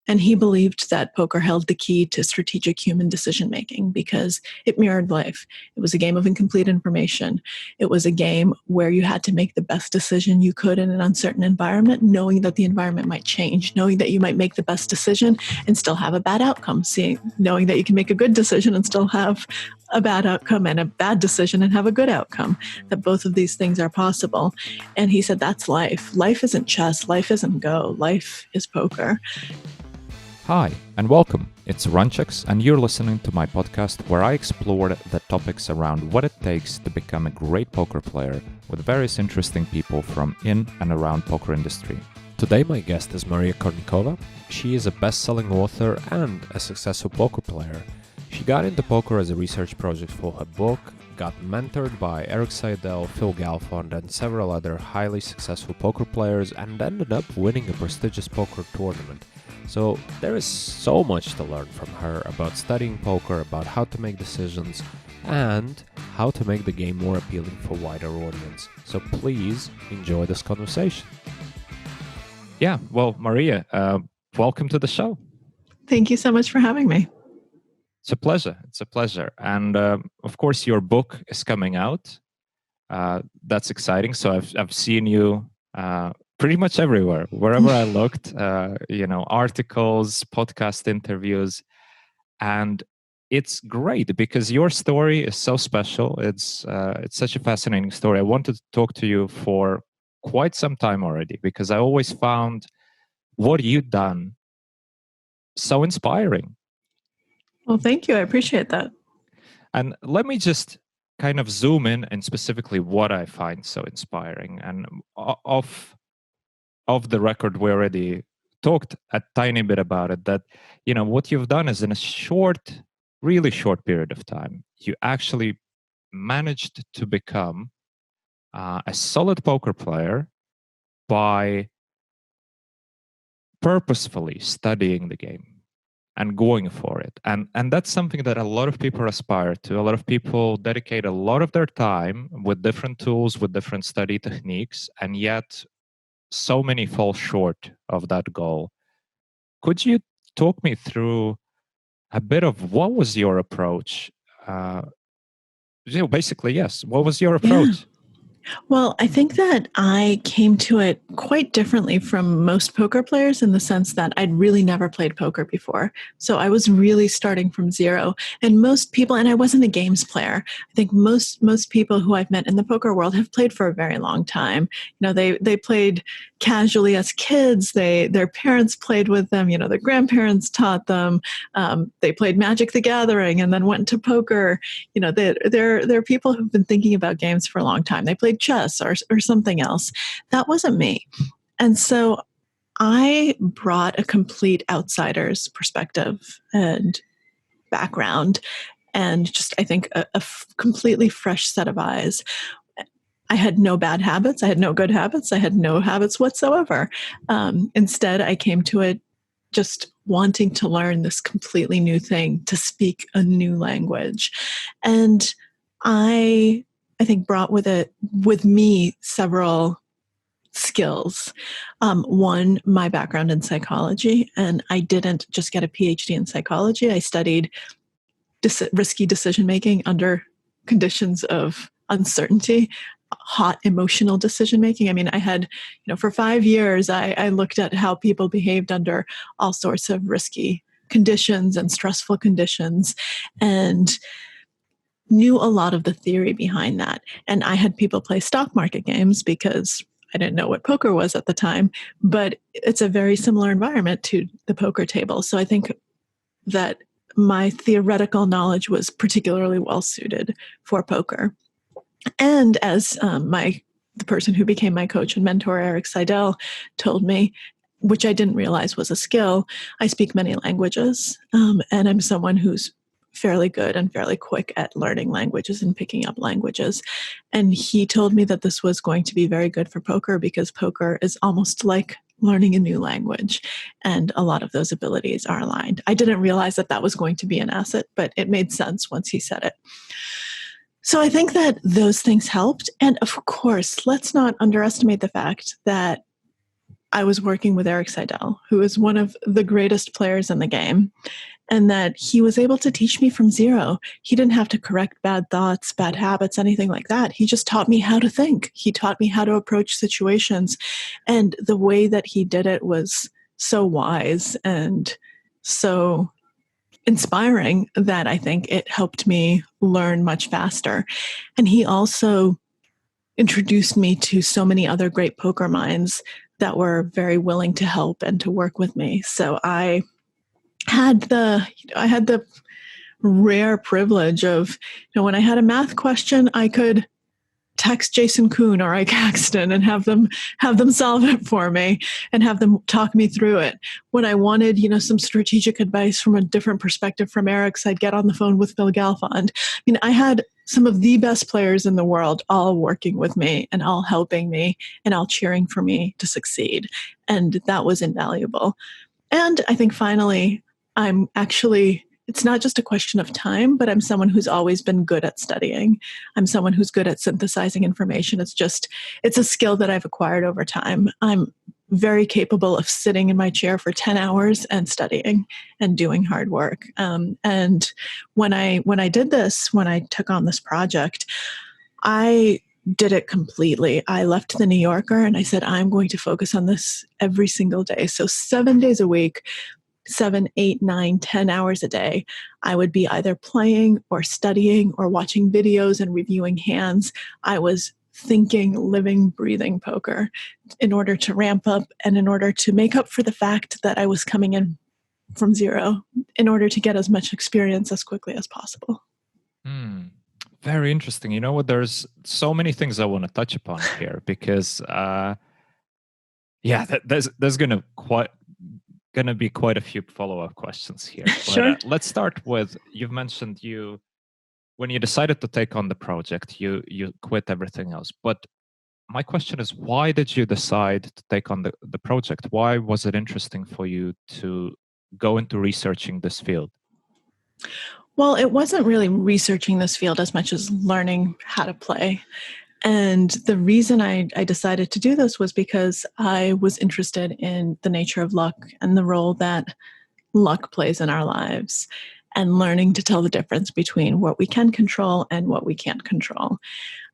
And he believed that poker held the key to strategic human decision-making because it mirrored life. It was a game of incomplete information. It was a game where you had to make the best decision you could in an uncertain environment, knowing that the environment might change, knowing that you might make the best decision and still have a bad outcome, knowing that you can make a good decision and still have a bad outcome, and a bad decision and have a good outcome, that both of these things are possible. And he said, that's life. Life isn't chess. Life isn't Go. Life is poker. Hi, and welcome. It's Runchuks, and you're listening to my podcast where I explore the topics around what it takes to become a great poker player with various interesting people from in and around poker industry. Today my guest is Maria Konnikova. She is a best-selling author and a successful poker player. She got into poker as a research project for her book, got mentored by Erik Seidel, Phil Galfond, and several other highly successful poker players, and ended up winning a prestigious poker tournament. So there is so much to learn from her about studying poker, about how to make decisions, and how to make the game more appealing for a wider audience. So please enjoy this conversation. Yeah, well, Maria, welcome to the show. Thank you so much for having me. It's a pleasure. It's a pleasure. And of course, your book is coming out. That's exciting. So I've seen you pretty much everywhere, wherever I looked, articles, podcast interviews. And it's great because your story is so special. It's such a fascinating story. I wanted to talk to you for quite some time already because I always found what you've done so inspiring. Well, thank you. I appreciate that. And let me just kind of zoom in and specifically what I find so inspiring. And off the record, we already talked a tiny bit about it, that, what you've done is in a really short period of time, you actually managed to become a solid poker player by purposefully studying the game and going for it. And that's something that a lot of people aspire to. A lot of people dedicate a lot of their time with different tools, with different study techniques, and yet so many fall short of that goal. Could you talk me through a bit of what was your approach? Basically, yes. What was your approach? Yeah. Well, I think that I came to it quite differently from most poker players in the sense that I'd really never played poker before. So I was really starting from zero. And most people, and I wasn't a games player, I think most people who I've met in the poker world have played for a very long time. They played casually as kids. Their parents played with them. Their grandparents taught them. They played Magic the Gathering and then went to poker. They're people who've been thinking about games for a long time. They played chess or something else. That wasn't me. And so I brought a complete outsider's perspective and background and just, I think, a completely fresh set of eyes. I had no bad habits. I had no good habits. I had no habits whatsoever. Instead, I came to it just wanting to learn this completely new thing, to speak a new language. And I think brought with me several skills. One, my background in psychology, and I didn't just get a PhD in psychology. I studied risky decision-making under conditions of uncertainty, hot emotional decision-making. I mean, I had, for 5 years, I looked at how people behaved under all sorts of risky conditions and stressful conditions, and knew a lot of the theory behind that. And I had people play stock market games because I didn't know what poker was at the time, but it's a very similar environment to the poker table. So I think that my theoretical knowledge was particularly well suited for poker. And as the person who became my coach and mentor, Erik Seidel, told me, which I didn't realize was a skill, I speak many languages, and I'm someone who's fairly good and fairly quick at learning languages and picking up languages. And he told me that this was going to be very good for poker because poker is almost like learning a new language, and a lot of those abilities are aligned. I didn't realize that was going to be an asset, but it made sense once he said it. So I think that those things helped. And of course, let's not underestimate the fact that I was working with Erik Seidel, who is one of the greatest players in the game, and that he was able to teach me from zero. He didn't have to correct bad thoughts, bad habits, anything like that. He just taught me how to think. He taught me how to approach situations. And the way that he did it was so wise and so inspiring that I think it helped me learn much faster. And he also introduced me to so many other great poker minds that were very willing to help and to work with me. So I had the rare privilege of, when I had a math question, I could text Jason Kuhn or Ike Axton and have them solve it for me and have them talk me through it. When I wanted, some strategic advice from a different perspective from Eric's, I'd get on the phone with Phil Galfond. I had some of the best players in the world all working with me and all helping me and all cheering for me to succeed. And that was invaluable. And I think finally, it's not just a question of time, but I'm someone who's always been good at studying. I'm someone who's good at synthesizing information. It's a skill that I've acquired over time. I'm very capable of sitting in my chair for 10 hours and studying and doing hard work. And when I did this, when I took on this project, I did it completely. I left the New Yorker and I said, I'm going to focus on this every single day. So 7 days a week, 7, 8, 9, 10 hours a day, I would be either playing or studying or watching videos and reviewing hands. I was thinking, living, breathing poker in order to ramp up and in order to make up for the fact that I was coming in from zero, in order to get as much experience as quickly as possible. Very interesting. You know what? There's so many things I want to touch upon here because, there's going to be quite a few follow-up questions here. Sure. But, let's start with, you've mentioned when you decided to take on the project, you quit everything else. But my question is, why did you decide to take on the project? Why was it interesting for you to go into researching this field? Well, it wasn't really researching this field as much as learning how to play. And the reason I decided to do this was because I was interested in the nature of luck and the role that luck plays in our lives and learning to tell the difference between what we can control and what we can't control.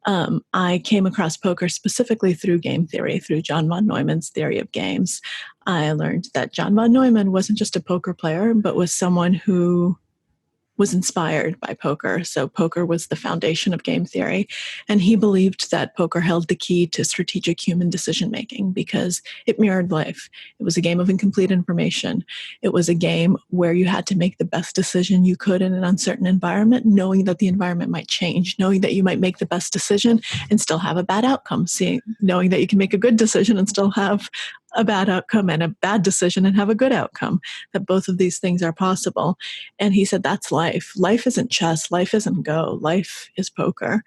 I came across poker specifically through game theory, through John von Neumann's theory of games. I learned that John von Neumann wasn't just a poker player, but was someone who was inspired by poker. So poker was the foundation of game theory. And he believed that poker held the key to strategic human decision-making because it mirrored life. It was a game of incomplete information. It was a game where you had to make the best decision you could in an uncertain environment, knowing that the environment might change, knowing that you might make the best decision and still have a bad outcome, knowing that you can make a good decision and still have a bad outcome and a bad decision and have a good outcome, that both of these things are possible. And he said, that's life. Life isn't chess. Life isn't Go. Life is poker.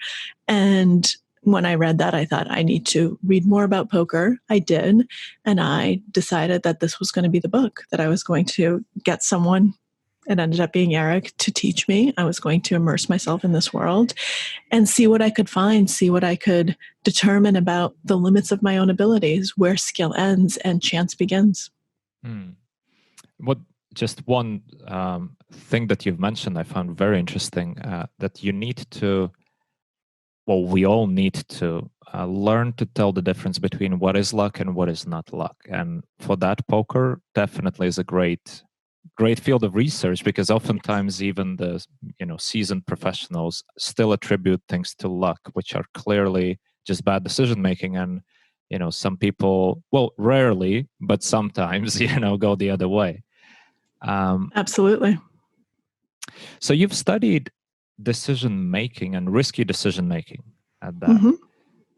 And when I read that, I thought, I need to read more about poker. I did. And I decided that this was going to be the book, that I was going to get someone, it ended up being Eric, to teach me. I was going to immerse myself in this world and see what I could find, see what I could determine about the limits of my own abilities, where skill ends and chance begins. Just one thing that you've mentioned I found very interesting, that you need to, we all need to learn to tell the difference between what is luck and what is not luck. And for that, poker definitely is a great field of research, because oftentimes even the seasoned professionals still attribute things to luck, which are clearly just bad decision making. And some people, rarely, but sometimes go the other way. Absolutely. So you've studied decision making and risky decision making at that.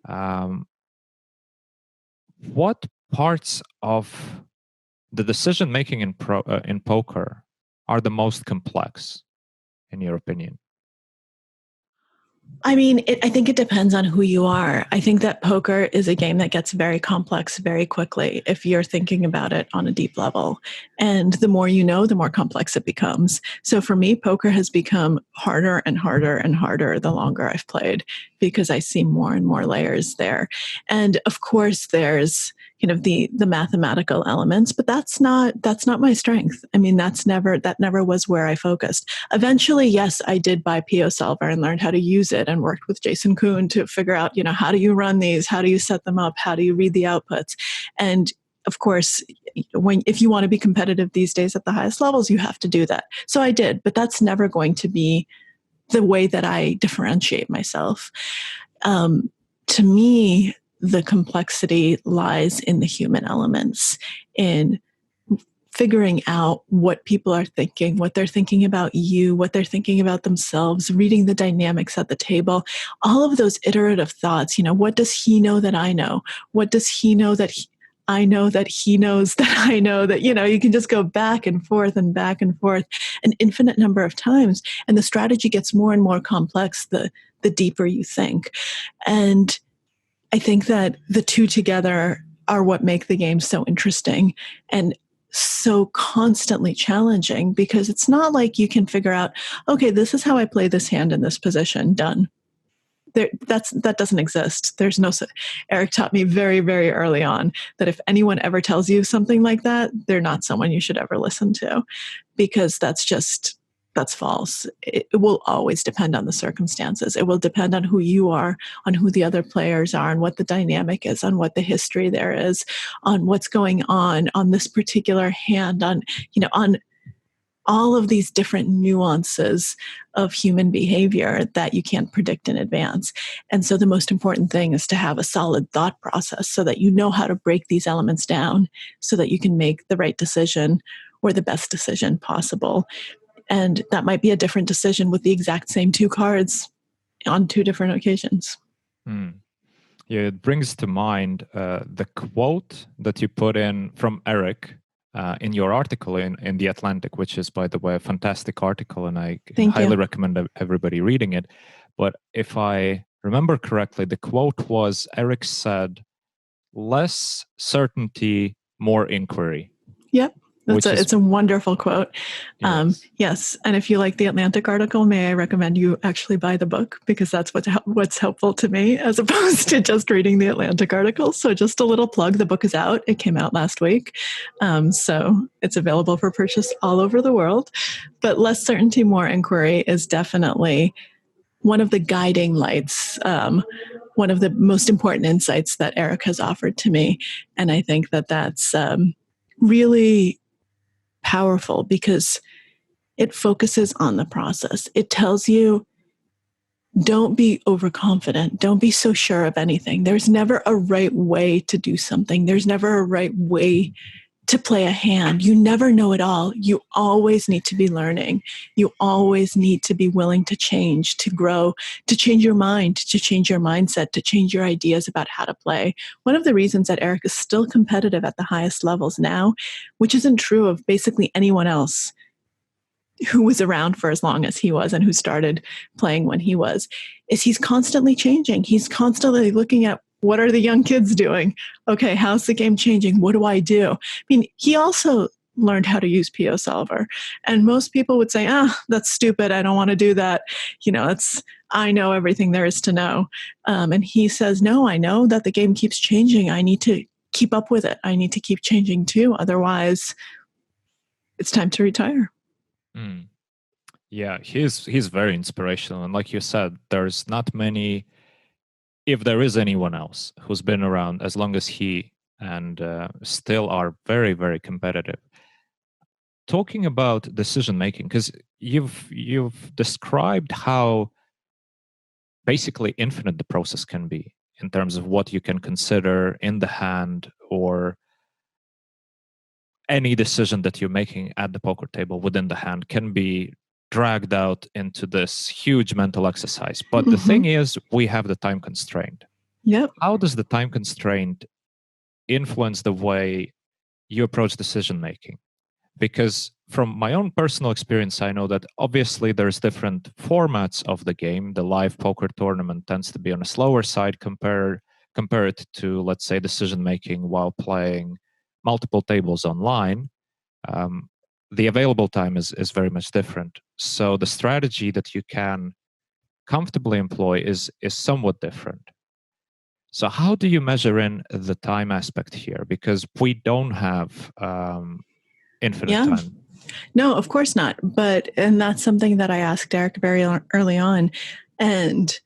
Mm-hmm. What parts of the decision making in poker are the most complex, in your opinion? I mean, I think it depends on who you are. I think that poker is a game that gets very complex very quickly if you're thinking about it on a deep level. And the more you know, the more complex it becomes. So for me, poker has become harder and harder and harder the longer I've played, because I see more and more layers there. And of course, there's the mathematical elements, but that's not my strength. I mean, that never was where I focused. Eventually, yes, I did buy PoSolver and learned how to use it and worked with Jason Kuhn to figure out, how do you run these? How do you set them up? How do you read the outputs? And of course, if you want to be competitive these days at the highest levels, you have to do that. So I did, but that's never going to be the way that I differentiate myself. To me, the complexity lies in the human elements, in figuring out what people are thinking, what they're thinking about you, what they're thinking about themselves, reading the dynamics at the table, all of those iterative thoughts. What does he know that I know? What does he know that I know that he knows that I know that, you can just go back and forth an infinite number of times. And the strategy gets more and more complex the deeper you think. And I think that the two together are what make the game so interesting and so constantly challenging, because it's not like you can figure out, okay, this is how I play this hand in this position, done. That doesn't exist. Eric taught me very, very early on that if anyone ever tells you something like that, they're not someone you should ever listen to, because that's false. It will always depend on the circumstances. It will depend on who you are, on who the other players are, on what the dynamic is, on what the history there is, on what's going on this particular hand, on all of these different nuances of human behavior that you can't predict in advance. And so the most important thing is to have a solid thought process so that you know how to break these elements down so that you can make the right decision or the best decision possible. And that might be a different decision with the exact same two cards on two different occasions. Yeah, it brings to mind the quote that you put in from Eric in your article in The Atlantic, which is, by the way, a fantastic article, and I highly recommend everybody reading it. But if I remember correctly, the quote was, Eric said, "Less certainty, more inquiry." Yep. It's a wonderful quote. Yes. And if you like the Atlantic article, may I recommend you actually buy the book, because that's what's helpful to me as opposed to just reading the Atlantic article. So just a little plug, the book is out. It came out last week. So it's available for purchase all over the world. But less certainty, more inquiry is definitely one of the guiding lights, one of the most important insights that Eric has offered to me. And I think that that's really powerful, because it focuses on the process. It tells you, don't be overconfident. Don't be so sure of anything. There's never a right way to do something. There's never a right way to play a hand. You never know it all. You always need to be learning. You always need to be willing to change, to grow, to change your mind, to change your mindset, to change your ideas about how to play. One of the reasons that Eric is still competitive at the highest levels now, which isn't true of basically anyone else who was around for as long as he was and who started playing when he was, is he's constantly changing. He's constantly looking at, what are the young kids doing? Okay, how's the game changing? What do I do? I mean, he also learned how to use PoSolver. And most people would say, that's stupid. I don't want to do that. I know everything there is to know. And he says, no, I know that the game keeps changing. I need to keep up with it. I need to keep changing too. Otherwise, it's time to retire. Yeah, he's very inspirational. And like you said, there's not many, if there is anyone else who's been around as long as he and still are very, very competitive. Talking about decision making, because you've described how basically infinite the process can be in terms of what you can consider in the hand, or any decision that you're making at the poker table within the hand can be dragged out into this huge mental exercise. But the thing is, we have the time constraint. Yep. How does the time constraint influence the way you approach decision making? Because from my own personal experience, I know that obviously there's different formats of the game. The live poker tournament tends to be on a slower side compared to, let's say, decision making while playing multiple tables online. The available time is very much different. So the strategy that you can comfortably employ is somewhat different. So how do you measure in the time aspect here? Because we don't have infinite time. No, of course not. And that's something that I asked Eric very early on. And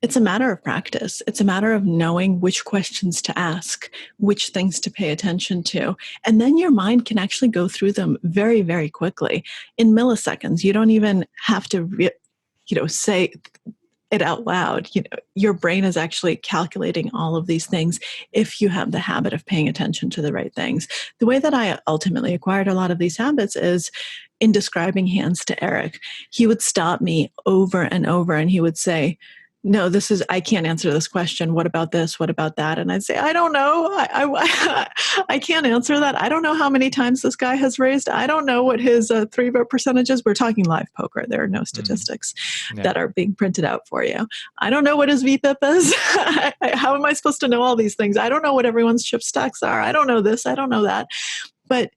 it's a matter of practice. It's a matter of knowing which questions to ask, which things to pay attention to. And then your mind can actually go through them very, very quickly in milliseconds. You don't even have to, say it out loud. Your brain is actually calculating all of these things if you have the habit of paying attention to the right things. The way that I ultimately acquired a lot of these habits is in describing hands to Eric. He would stop me over and over and he would say, no, I can't answer this question. What about this? What about that? And I'd say, I don't know. I can't answer that. I don't know how many times this guy has raised. I don't know what his 3-bet percentage is. We're talking live poker. There are no statistics that are being printed out for you. I don't know what his VPIP is. How am I supposed to know all these things? I don't know what everyone's chip stacks are. I don't know this. I don't know that. But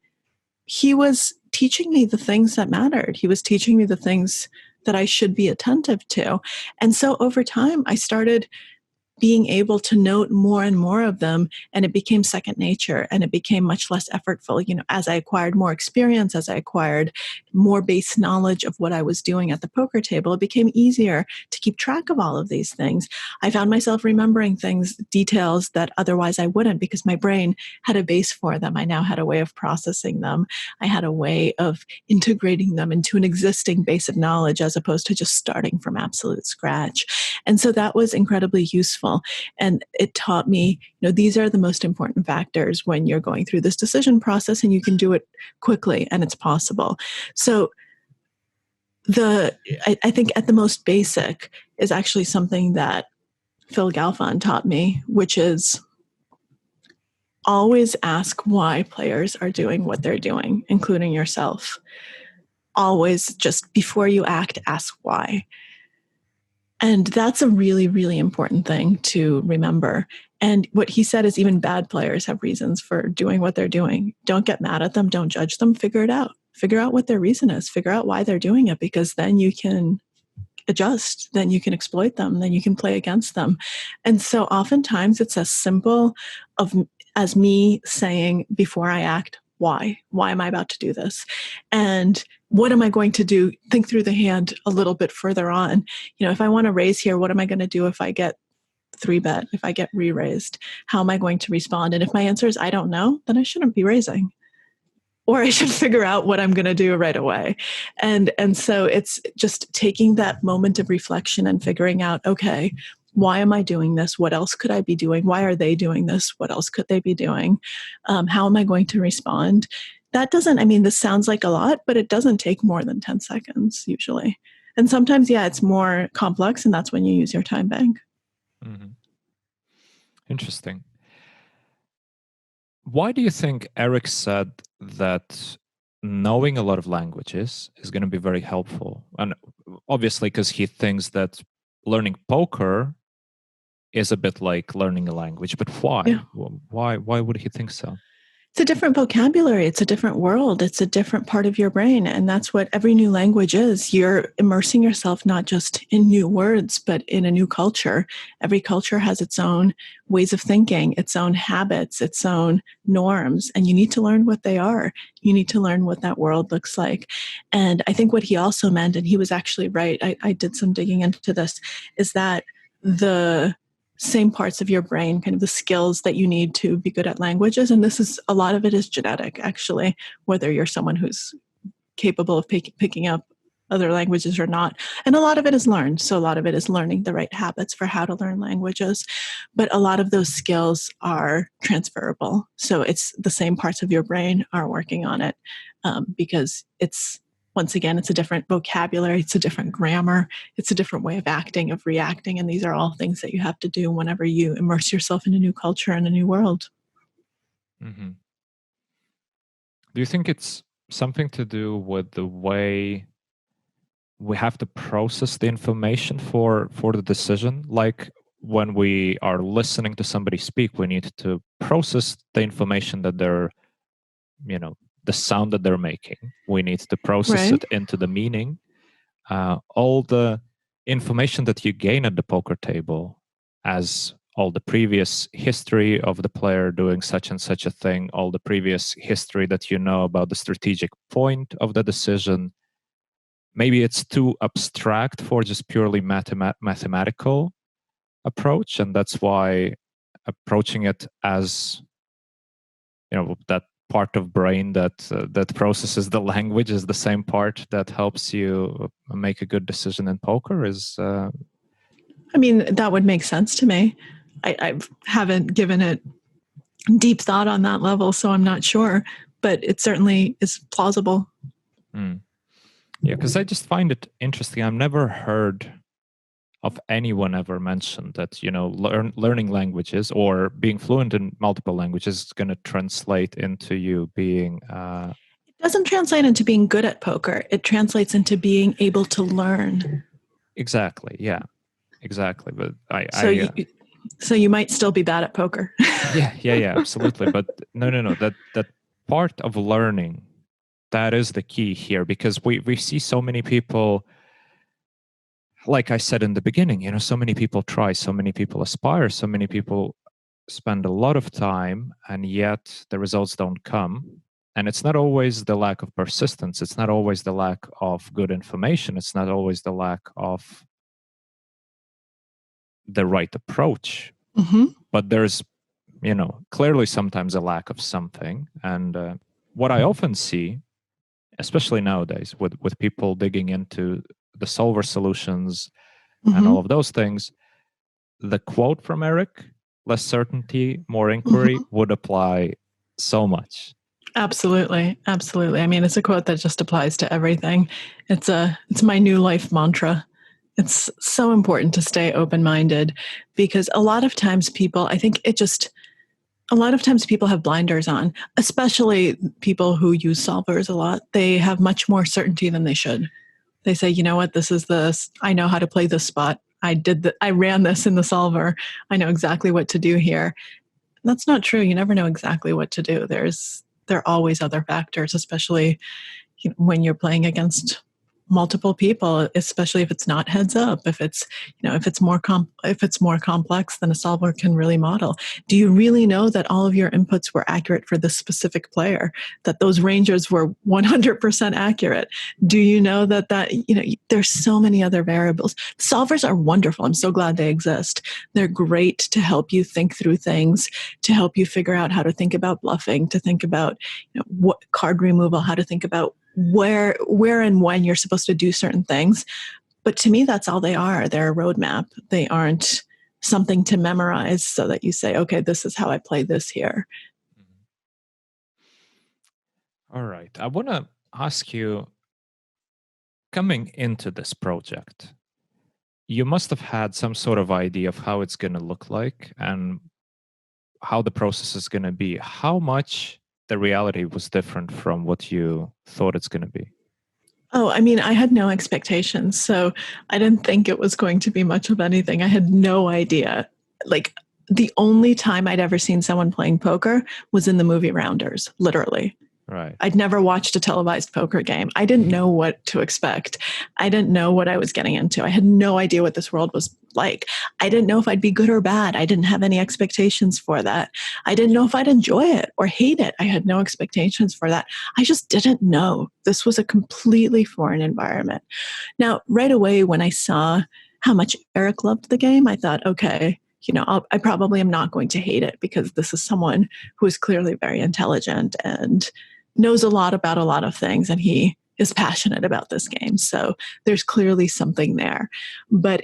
he was teaching me the things that mattered. He was teaching me the things that I should be attentive to. And so over time, I started being able to note more and more of them, and it became second nature, and it became much less effortful. As I acquired more experience, as I acquired more base knowledge of what I was doing at the poker table, it became easier to keep track of all of these things. I found myself remembering details that otherwise I wouldn't, because my brain had a base for them. I now had a way of processing them. I had a way of integrating them into an existing base of knowledge, as opposed to just starting from absolute scratch. And so that was incredibly useful. And it taught me, these are the most important factors when you're going through this decision process, and you can do it quickly and it's possible. So I think at the most basic is actually something that Phil Galfond taught me, which is always ask why players are doing what they're doing, including yourself. Always, just before you act, ask why. And that's a really, really important thing to remember. And what he said is even bad players have reasons for doing what they're doing. Don't get mad at them. Don't judge them. Figure it out. Figure out what their reason is. Figure out why they're doing it, because then you can adjust. Then you can exploit them. Then you can play against them. And so oftentimes it's as simple as me saying before I act, why? Why am I about to do this? And what am I going to do? Think through the hand a little bit further on. If I want to raise here, what am I going to do if I get 3-bet, if I get re-raised? How am I going to respond? And if my answer is I don't know, then I shouldn't be raising. Or I should figure out what I'm going to do right away. And so it's just taking that moment of reflection and figuring out, okay, why am I doing this? What else could I be doing? Why are they doing this? What else could they be doing? How am I going to respond? This sounds like a lot, but it doesn't take more than 10 seconds usually. And sometimes, it's more complex, and that's when you use your time bank. Mm-hmm. Interesting. Why do you think Eric said that knowing a lot of languages is going to be very helpful? And obviously, because he thinks that learning poker is a bit like learning a language. But why? Yeah. Why would he think so? It's a different vocabulary. It's a different world. It's a different part of your brain. And that's what every new language is. You're immersing yourself not just in new words, but in a new culture. Every culture has its own ways of thinking, its own habits, its own norms. And you need to learn what they are. You need to learn what that world looks like. And I think what he also meant, and he was actually right, I did some digging into this, is that the same parts of your brain, kind of the skills that you need to be good at languages. And a lot of it is genetic, actually, whether you're someone who's capable of picking up other languages or not. And a lot of it is learned. So a lot of it is learning the right habits for how to learn languages. But a lot of those skills are transferable. So it's the same parts of your brain are working on it because once again, it's a different vocabulary, it's a different grammar, it's a different way of acting, of reacting. And these are all things that you have to do whenever you immerse yourself in a new culture and a new world. Mm-hmm. Do you think it's something to do with the way we have to process the information for the decision? Like when we are listening to somebody speak, we need to process the information that they're, the sound that they're making. We need to process it into the meaning. All the information that you gain at the poker table as all the previous history of the player doing such and such a thing, all the previous history that you know about the strategic point of the decision. Maybe it's too abstract for just purely mathematical approach, and that's why approaching it as, that part of brain that processes the language is the same part that helps you make a good decision in poker is. I mean, that would make sense to me. I haven't given it deep thought on that level, so I'm not sure, but it certainly is plausible. Yeah, because I just find it interesting. I've never heard of anyone ever mentioned that, learning languages or being fluent in multiple languages is going to translate into you being... It doesn't translate into being good at poker. It translates into being able to learn. Exactly, yeah. Exactly. But So you might still be bad at poker. Yeah, absolutely. But no. That part of learning, that is the key here, because we see so many people, like I said in the beginning, so many people try, so many people aspire, so many people spend a lot of time, and yet the results don't come. And it's not always the lack of persistence. It's not always the lack of good information. It's not always the lack of the right approach. Mm-hmm. But there's, clearly sometimes a lack of something. And what I often see, especially nowadays with people digging into the solver solutions and all of those things, the quote from Eric, less certainty, more inquiry, would apply so much. Absolutely. I mean, it's a quote that just applies to everything. It's my new life mantra. It's so important to stay open-minded, because a lot of times people have blinders on, especially people who use solvers a lot. They have much more certainty than they should. They say, you know what, I know how to play this spot. I ran this in the solver. I know exactly what to do here. That's not true. You never know exactly what to do. There are always other factors, especially when you're playing against multiple people, especially if it's not heads up, if it's more complex than a solver can really model. Do you really know that all of your inputs were accurate for this specific player, that those ranges were 100% accurate? Do you know that there's so many other variables? Solvers are wonderful. I'm so glad they exist. They're great to help you think through things, to help you figure out how to think about bluffing, to think about what card removal, how to think about where and when you're supposed to do certain things. But to me, that's all they are. They're a roadmap. They aren't something to memorize so that you say, okay, this is how I play this here. All right. I want to ask you, coming into this project, you must have had some sort of idea of how it's going to look like and how the process is going to be. How much the reality was different from what you thought it's going to be? Oh, I mean, I had no expectations, so I didn't think it was going to be much of anything. I had no idea. Like, the only time I'd ever seen someone playing poker was in the movie Rounders, literally. Right. I'd never watched a televised poker game. I didn't know what to expect. I didn't know what I was getting into. I had no idea what this world was like. I didn't know if I'd be good or bad. I didn't have any expectations for that. I didn't know if I'd enjoy it or hate it. I had no expectations for that. I just didn't know. This was a completely foreign environment. Now, right away, when I saw how much Eric loved the game, I thought, okay, I probably am not going to hate it, because this is someone who is clearly very intelligent and knows a lot about a lot of things, and he is passionate about this game. So there's clearly something there. But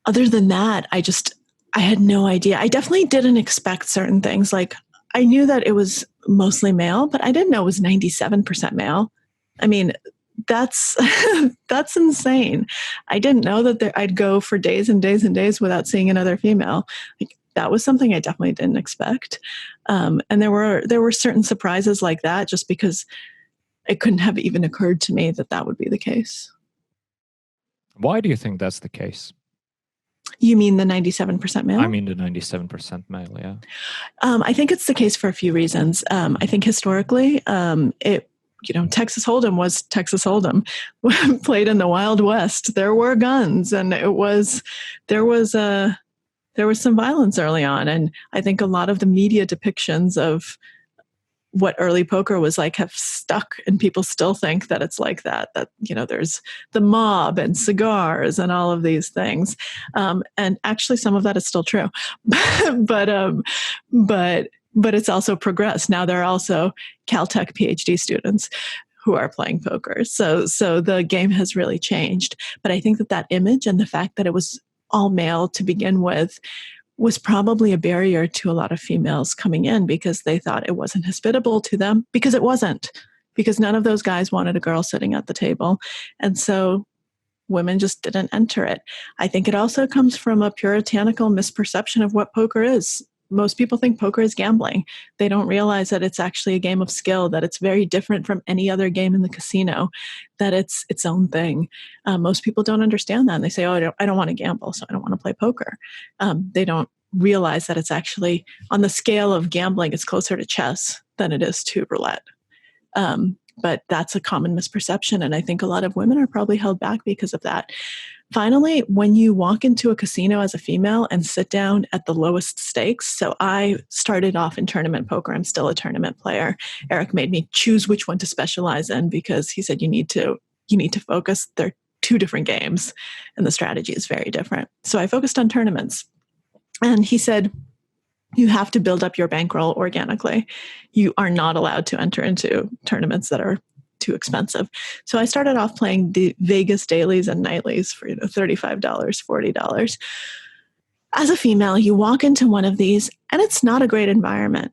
other than that, I had no idea. I definitely didn't expect certain things. Like, I knew that it was mostly male, but I didn't know it was 97% male. I mean, that's insane. I didn't know that I'd go for days and days and days without seeing another female. Like, that was something I definitely didn't expect. And there were certain surprises like that, just because it couldn't have even occurred to me that would be the case. Why do you think that's the case? You mean the 97% male? I mean the 97% male, yeah. I think it's the case for a few reasons. I think historically, Texas Hold'em was Texas Hold'em. Played in the Wild West. There were guns, and there was there was some violence early on. And I think a lot of the media depictions of what early poker was like have stuck, and people still think that it's like that, there's the mob and cigars and all of these things. And actually some of that is still true, but it's also progressed. Now there are also Caltech PhD students who are playing poker. So the game has really changed. But I think that image and the fact that it was all male to begin with was probably a barrier to a lot of females coming in, because they thought it wasn't hospitable to them, because it wasn't, because none of those guys wanted a girl sitting at the table. And so women just didn't enter it. I think it also comes from a puritanical misperception of what poker is. Most people think poker is gambling. They don't realize that it's actually a game of skill, that it's very different from any other game in the casino, that it's its own thing. Most people don't understand that. And they say, oh, I don't want to gamble, so I don't want to play poker. They don't realize that it's actually, on the scale of gambling, it's closer to chess than it is to roulette. But that's a common misperception. And I think a lot of women are probably held back because of that. Finally, when you walk into a casino as a female and sit down at the lowest stakes, so I started off in tournament poker. I'm still a tournament player. Eric made me choose which one to specialize in, because he said you need to focus. They're two different games and the strategy is very different. So I focused on tournaments. And he said, you have to build up your bankroll organically. You are not allowed to enter into tournaments that are too expensive. So I started off playing the Vegas dailies and nightlies for $35, $40. As a female, you walk into one of these and it's not a great environment.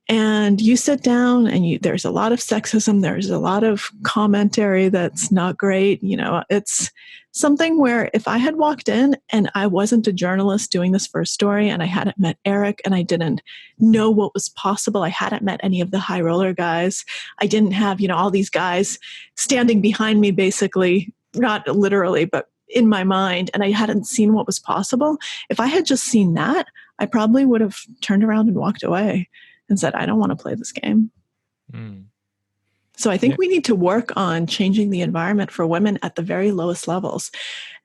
And you sit down and there's a lot of sexism. There's a lot of commentary that's not great. It's something where if I had walked in and I wasn't a journalist doing this for a story, and I hadn't met Eric, and I didn't know what was possible, I hadn't met any of the high roller guys, I didn't have, all these guys standing behind me, basically, not literally, but in my mind, and I hadn't seen what was possible. If I had just seen that, I probably would have turned around and walked away and said, I don't want to play this game. So I think we need to work on changing the environment for women at the very lowest levels.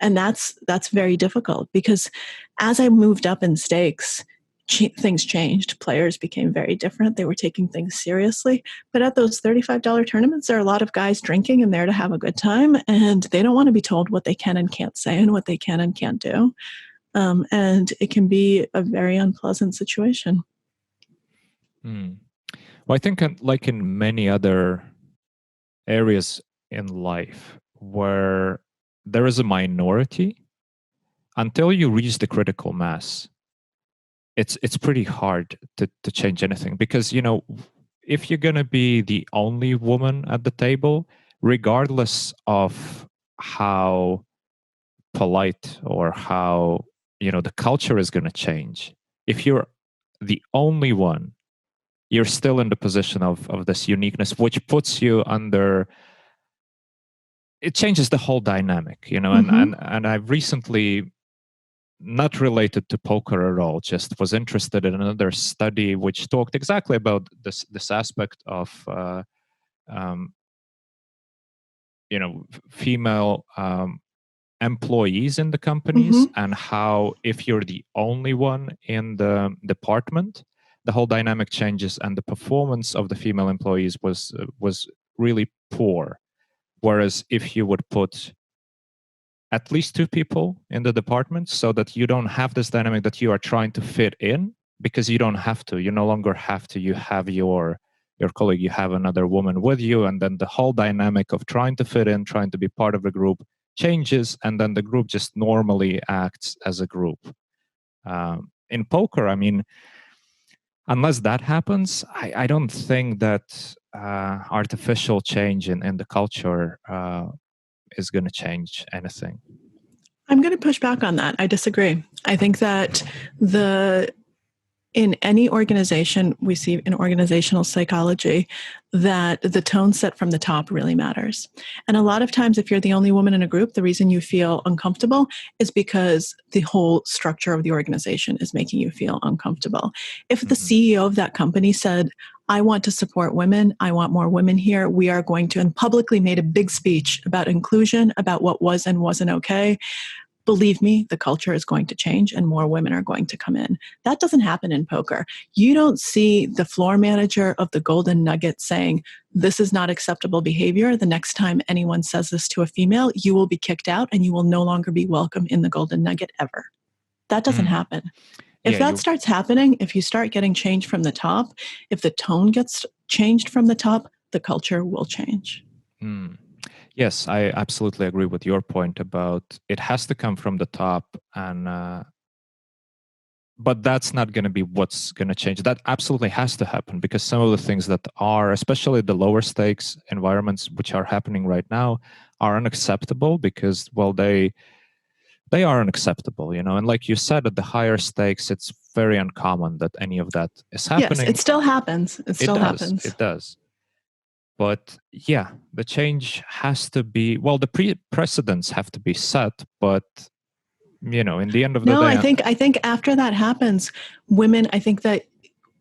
And that's very difficult, because as I moved up in stakes, things changed. Players became very different. They were taking things seriously. But at those $35 tournaments, there are a lot of guys drinking and there to have a good time. And they don't want to be told what they can and can't say and what they can and can't do. And it can be a very unpleasant situation. Well, I think like in many other areas in life where there is a minority, until you reach the critical mass, it's pretty hard to change anything. Because, if you're going to be the only woman at the table, regardless of how polite or how, the culture is going to change, if you're the only one, you're still in the position of this uniqueness, which puts you under, it changes the whole dynamic, and I've recently, not related to poker at all, just was interested in another study which talked exactly about this aspect of, female employees in the companies, and how if you're the only one in the department, the whole dynamic changes, and the performance of the female employees was really poor. Whereas if you would put at least two people in the department, so that you don't have this dynamic that you are trying to fit in, because you don't have to. You no longer have to. You have your colleague, you have another woman with you, and then the whole dynamic of trying to fit in, trying to be part of a group changes, and then the group just normally acts as a group. In poker, unless that happens, I don't think that artificial change in the culture is going to change anything. I'm going to push back on that. I disagree. I think that in any organization, we see in organizational psychology that the tone set from the top really matters. And a lot of times, if you're the only woman in a group, the reason you feel uncomfortable is because the whole structure of the organization is making you feel uncomfortable. If the CEO of that company said, I want to support women, I want more women here, we are going to, and publicly made a big speech about inclusion, about what was and wasn't okay, believe me, the culture is going to change and more women are going to come in. That doesn't happen in poker. You don't see the floor manager of the Golden Nugget saying, this is not acceptable behavior. The next time anyone says this to a female, you will be kicked out and you will no longer be welcome in the Golden Nugget ever. That doesn't happen. If that starts happening, if you start getting change from the top, if the tone gets changed from the top, the culture will change. Yes, I absolutely agree with your point about it has to come from the top, and but that's not going to be what's going to change. That absolutely has to happen because some of the things that are, especially the lower stakes environments which are happening right now, are unacceptable because, well, they are unacceptable, and like you said, at the higher stakes, it's very uncommon that any of that is happening. Yes, it still happens. It does. But yeah, the change has to be, well, the precedents have to be set, but in the end of the day. No, I think after that happens, women, I think that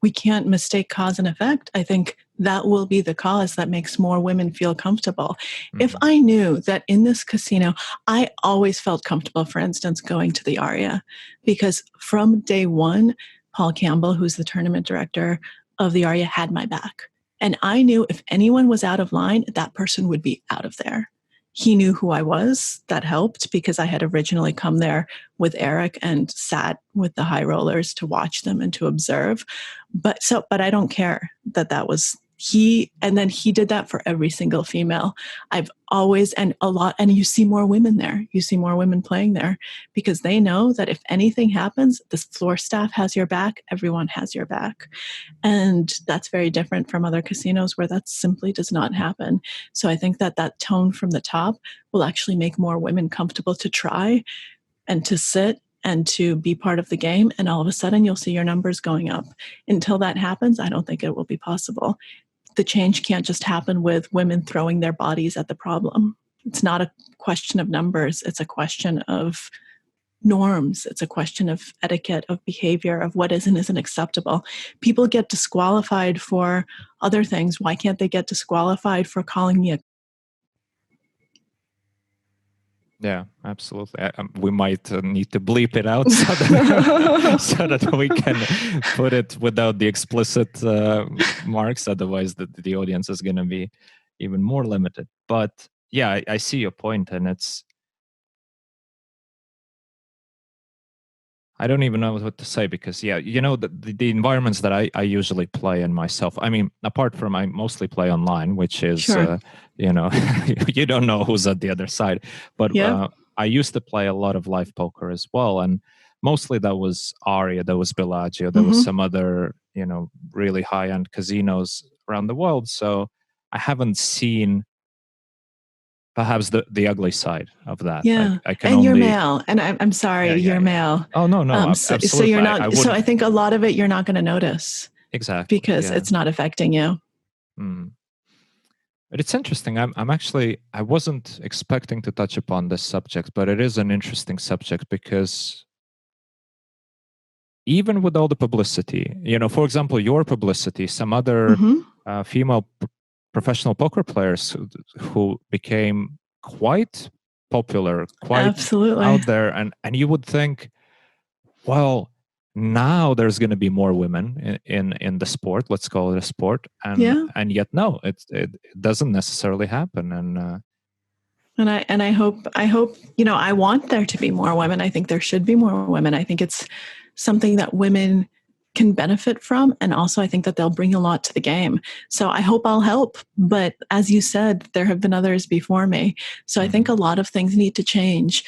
we can't mistake cause and effect. I think that will be the cause that makes more women feel comfortable. If I knew that in this casino, I always felt comfortable, for instance, going to the Aria, because from day one, Paul Campbell, who's the tournament director of the Aria, had my back. And I knew if anyone was out of line, that person would be out of there. He knew who I was. That helped because I had originally come there with Eric and sat with the high rollers to watch them and to observe. But I don't care that was he. And then he did that for every single female. I've always, and you see more women there. You see more women playing there because they know that if anything happens, the floor staff has your back. Everyone has your back. And that's very different from other casinos where that simply does not happen. So I think that tone from the top will actually make more women comfortable to try and to sit and to be part of the game. And all of a sudden you'll see your numbers going up. Until that happens, I don't think it will be possible. The change can't just happen with women throwing their bodies at the problem. It's not a question of numbers. It's a question of norms. It's a question of etiquette, of behavior, of what is and isn't acceptable. People get disqualified for other things. Why can't they get disqualified for calling me a... Yeah, absolutely. We might need to bleep it out so that we can put it without the explicit marks. Otherwise, the audience is going to be even more limited. But yeah, I see your point, and I don't even know what to say because, the environments that I usually play in myself, I mean, apart from I mostly play online, which is, Sure. You don't know who's at the other side. But Yeah. I used to play a lot of live poker as well. And mostly that was Aria, there was Bellagio, there was some other, really high-end casinos around the world. So I haven't seen perhaps the ugly side of that. Yeah, I can and only... you're male, and I'm sorry, you're male. Oh no, So absolutely. you're not. So I think a lot of it you're not going to notice exactly because it's not affecting you. But it's interesting. I'm actually, I wasn't expecting to touch upon this subject, but it is an interesting subject because even with all the publicity, for example, your publicity, some other female professional poker players who became quite popular, quite Absolutely out there, and you would think, well, now there's going to be more women in the sport. Let's call it a sport, and yet no, it doesn't necessarily happen. And I hope I want there to be more women. I think there should be more women. I think it's something that women can benefit from, and also I think that they'll bring a lot to the game. So I hope I'll help. But as you said, there have been others before me. So I think a lot of things need to change.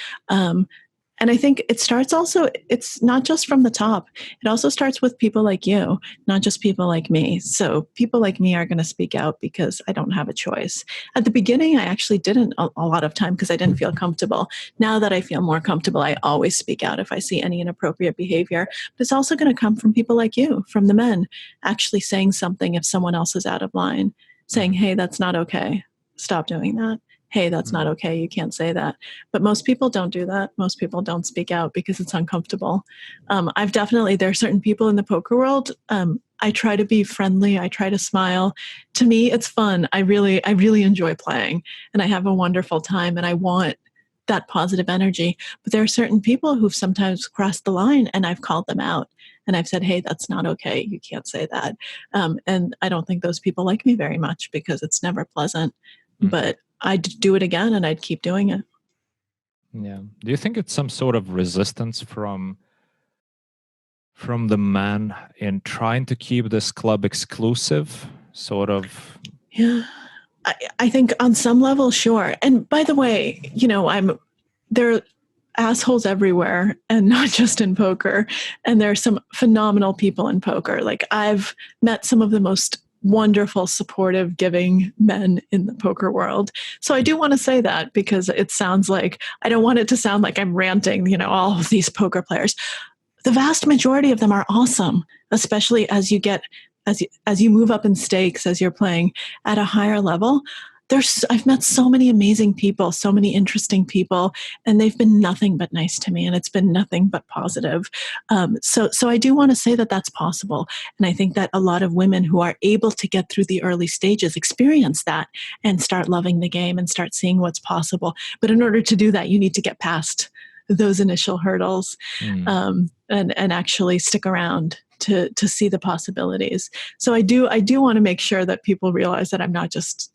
And I think it starts also, it's not just from the top. It also starts with people like you, not just people like me. So people like me are going to speak out because I don't have a choice. At the beginning, I actually didn't a lot of time because I didn't feel comfortable. Now that I feel more comfortable, I always speak out if I see any inappropriate behavior. But it's also going to come from people like you, from the men, actually saying something if someone else is out of line, saying, hey, that's not okay. Stop doing that. Hey, that's not okay. You can't say that. But most people don't do that. Most people don't speak out because it's uncomfortable. There are certain people in the poker world. I try to be friendly. I try to smile. To me, it's fun. I really enjoy playing and I have a wonderful time. And I want that positive energy. But there are certain people who've sometimes crossed the line, and I've called them out. And I've said, hey, that's not okay. You can't say that. And I don't think those people like me very much because it's never pleasant. But I'd do it again and I'd keep doing it. Yeah. Do you think it's some sort of resistance from the man in trying to keep this club exclusive, sort of? Yeah. I think on some level, sure. And by the way, there are assholes everywhere and not just in poker. And there are some phenomenal people in poker. Like I've met some of the most wonderful, supportive, giving men in the poker world. So I do want to say that because it sounds like, I don't want it to sound like I'm ranting, all of these poker players. The vast majority of them are awesome, especially as you get, as you move up in stakes, as you're playing at a higher level. I've met so many amazing people, so many interesting people, and they've been nothing but nice to me, and it's been nothing but positive. So I do want to say that that's possible, and I think that a lot of women who are able to get through the early stages experience that and start loving the game and start seeing what's possible. But in order to do that, you need to get past those initial hurdles and actually stick around to see the possibilities. So I do want to make sure that people realize that I'm not just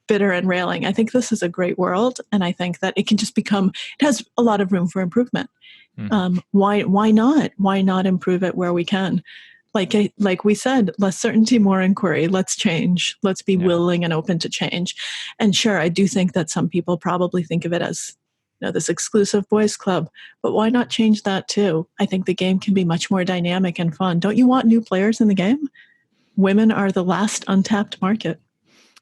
bitter and railing. I think this is a great world, and I think that it can just it has a lot of room for improvement. Why not? Why not improve it where we can? Like we said, less certainty, more inquiry. Let's change. Let's be willing and open to change. And sure, I do think that some people probably think of it as this exclusive boys club, but why not change that too? I think the game can be much more dynamic and fun. Don't you want new players in the game? Women are the last untapped market.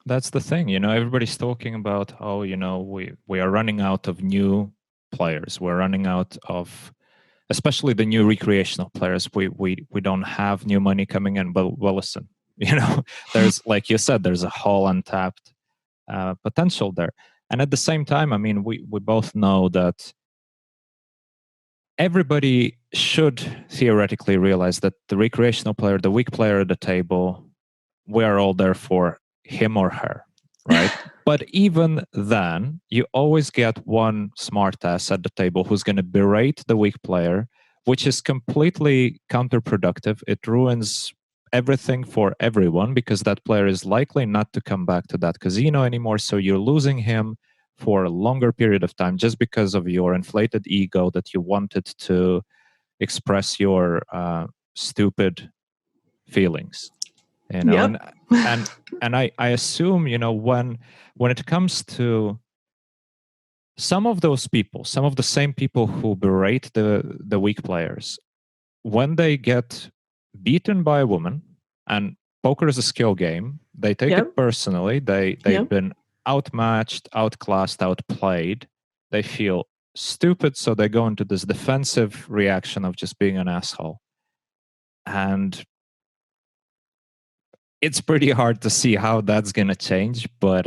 That's the thing, everybody's talking about, we are running out of new players. We're running out of, especially the new recreational players. We don't have new money coming in. But well, listen, there's, like you said, there's a whole untapped potential there. And at the same time, I mean, we both know that everybody should theoretically realize that the recreational player, the weak player at the table, we are all there for him or her, right? But even then, you always get one smartass at the table who's going to berate the weak player, which is completely counterproductive. It ruins everything for everyone because that player is likely not to come back to that casino anymore. So you're losing him for a longer period of time just because of your inflated ego that you wanted to express your stupid feelings. Yep. And I assume, when it comes to some of those people, some of the same people who berate the weak players, when they get beaten by a woman, and poker is a skill game, they take it personally. They've been outmatched, outclassed, outplayed. They feel stupid, so they go into this defensive reaction of just being an asshole. And it's pretty hard to see how that's going to change. But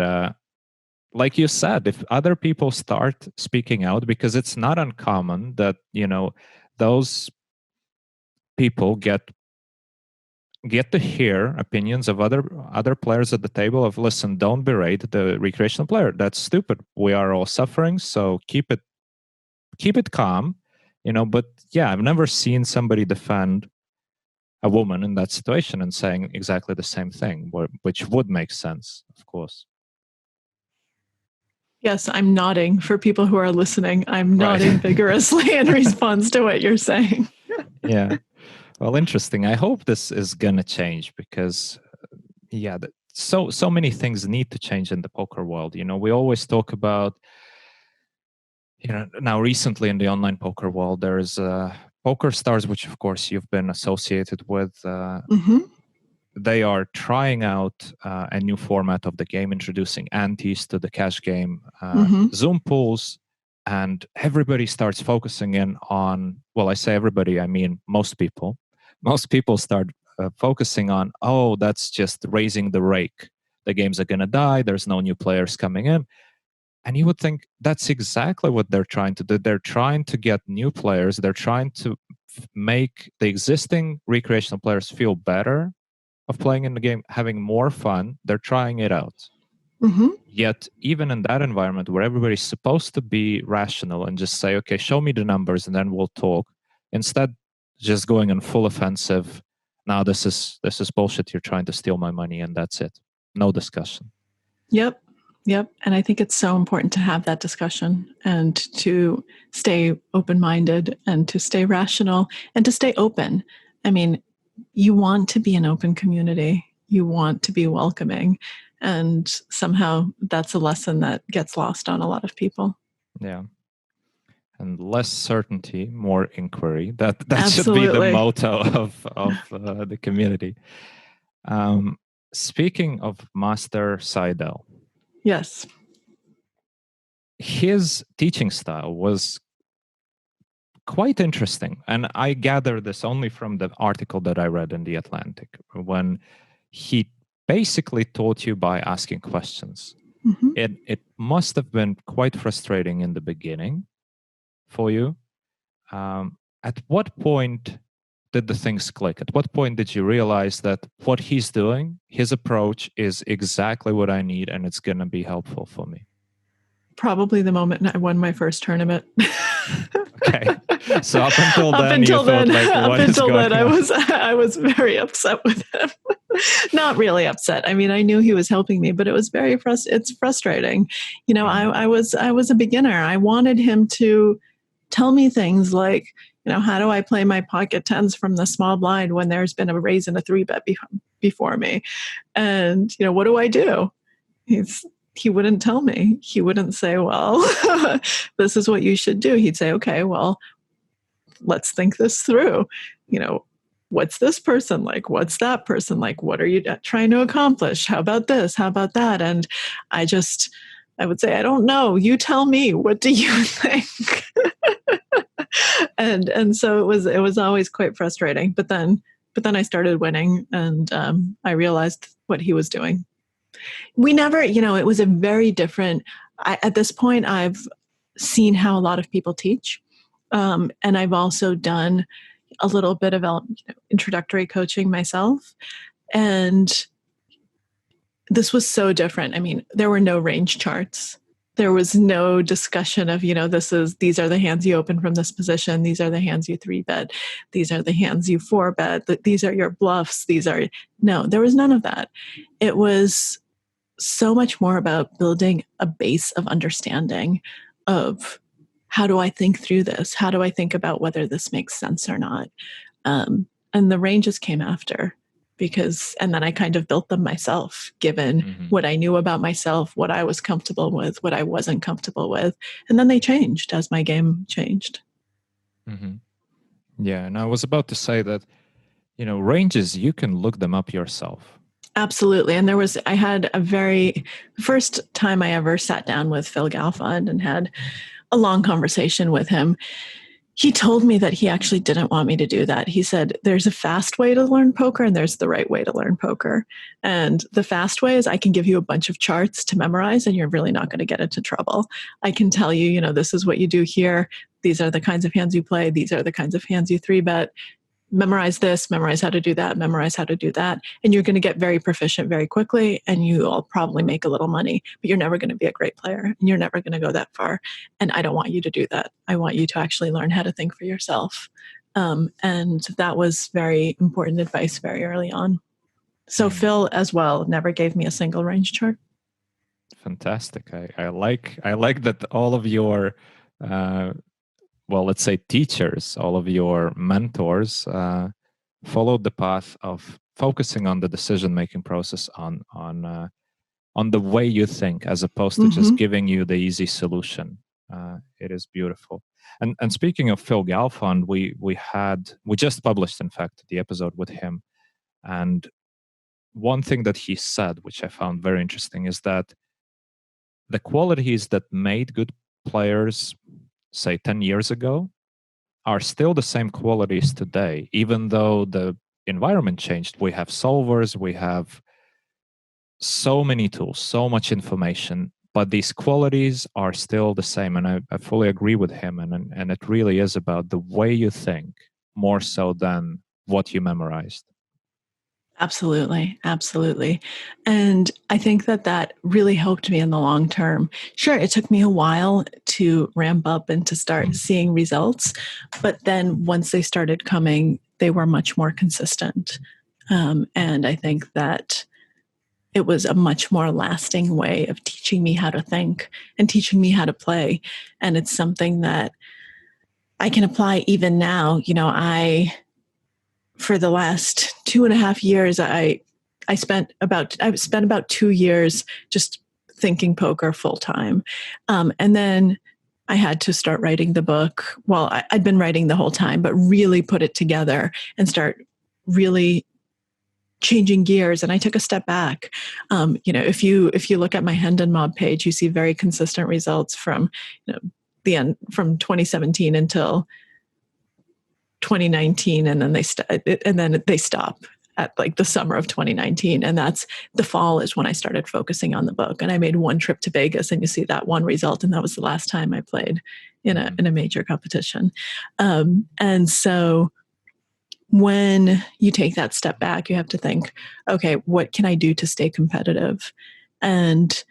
like you said, if other people start speaking out, because it's not uncommon that, those people get to hear opinions of other players at the table of, listen, don't berate the recreational player. That's stupid. We are all suffering, so keep it calm. But yeah, I've never seen somebody defend a woman in that situation and saying exactly the same thing, which would make sense, of course. Yes, I'm nodding for people who are listening. I'm nodding vigorously in response to what you're saying. Yeah. Well, interesting. I hope this is going to change because, so many things need to change in the poker world. We always talk about, now recently in the online poker world, there's PokerStars, which of course you've been associated with. They are trying out a new format of the game, introducing antes to the cash game, Zoom pools, and everybody starts focusing in on, well, I say everybody, I mean most people. Most people start focusing on, that's just raising the rake. The games are going to die. There's no new players coming in. And you would think that's exactly what they're trying to do. They're trying to get new players. They're trying to make the existing recreational players feel better of playing in the game, having more fun. They're trying it out. Mm-hmm. Yet, even in that environment where everybody's supposed to be rational and just say, okay, show me the numbers and then we'll talk, instead, just going in full offensive. Now, this is bullshit. You're trying to steal my money, and that's it. No discussion. Yep. And I think it's so important to have that discussion and to stay open-minded and to stay rational and to stay open. I mean, you want to be an open community. You want to be welcoming. And somehow that's a lesson that gets lost on a lot of people. Yeah. And less certainty, more inquiry. That should be Absolutely. the motto of the community. Speaking of Master Seidel, Yes. his teaching style was quite interesting. And I gather this only from the article that I read in The Atlantic, when he basically taught you by asking questions. Mm-hmm. It must have been quite frustrating in the beginning for you. At what point did the things click? At what point did you realize that what he's doing, his approach, is exactly what I need and it's going to be helpful for me? Probably the moment I won my first tournament. Okay. So up until then, you thought, like, what is going on? I was very upset with him. Not really upset. I mean, I knew he was helping me, but it was it's frustrating. You know, I was a beginner. I wanted him to tell me things like, you know, how do I play my pocket tens from the small blind when there's been a raise and a 3-bet before me? And, you know, what do I do? He wouldn't tell me. He wouldn't say, well, this is what you should do. He'd say, okay, well, let's think this through. You know, what's this person like? What's that person like? What are you trying to accomplish? How about this? How about that? And I would say, I don't know. You tell me. What do you think? and so it was always quite frustrating. But then I started winning, and I realized what he was doing. We never, you know, it was a very different. At this point, I've seen how a lot of people teach, and I've also done a little bit of introductory coaching myself, and this was so different. I mean, there were no range charts. There was no discussion of, you know, these are the hands you open from this position. These are the hands you 3-bet. These are the hands you 4-bet. These are your bluffs. No, there was none of that. It was so much more about building a base of understanding of how do I think through this? How do I think about whether this makes sense or not? And the ranges came after. And then I kind of built them myself, given what I knew about myself, what I was comfortable with, what I wasn't comfortable with. And then they changed as my game changed. Mm-hmm. Yeah. And I was about to say that, you know, ranges, you can look them up yourself. Absolutely. And I had first time I ever sat down with Phil Galfond and had a long conversation with him. He told me that he actually didn't want me to do that. He said, there's a fast way to learn poker and there's the right way to learn poker. And the fast way is I can give you a bunch of charts to memorize and you're really not going to get into trouble. I can tell you, you know, this is what you do here. These are the kinds of hands you play. These are the kinds of hands you 3-bet. Memorize this, memorize how to do that, memorize how to do that. And you're going to get very proficient very quickly and you'll probably make a little money, but you're never going to be a great player and you're never going to go that far. And I don't want you to do that. I want you to actually learn how to think for yourself. And that was very important advice very early on. So Phil as well never gave me a single range chart. Fantastic. I like that all of your well, let's say teachers, all of your mentors followed the path of focusing on the decision-making process on the way you think, as opposed to just giving you the easy solution. It is beautiful. And speaking of Phil Galfond, we just published, in fact, the episode with him. And one thing that he said, which I found very interesting, is that the qualities that made good players, say 10 years ago, are still the same qualities today, even though the environment changed. We have solvers, we have so many tools, so much information, but these qualities are still the same. And I fully agree with him. And it really is about the way you think more so than what you memorized. Absolutely. Absolutely. And I think that really helped me in the long term. Sure, it took me a while to ramp up and to start seeing results. But then once they started coming, they were much more consistent. And I think that it was a much more lasting way of teaching me how to think and teaching me how to play. And it's something that I can apply even now. For the last 2.5 years, I spent about 2 years just thinking poker full time. And then I had to start writing the book. Well, I'd been writing the whole time, but really put it together and start really changing gears. And I took a step back. If you look at my Hendon Mob page, you see very consistent results from the end, from 2017 until 2019, and then they stop at like the summer of 2019, and that's the fall is when I started focusing on the book. And I made one trip to Vegas, and you see that one result, and that was the last time I played in a major competition. And so when you take that step back, you have to think, okay, what can I do to stay competitive? And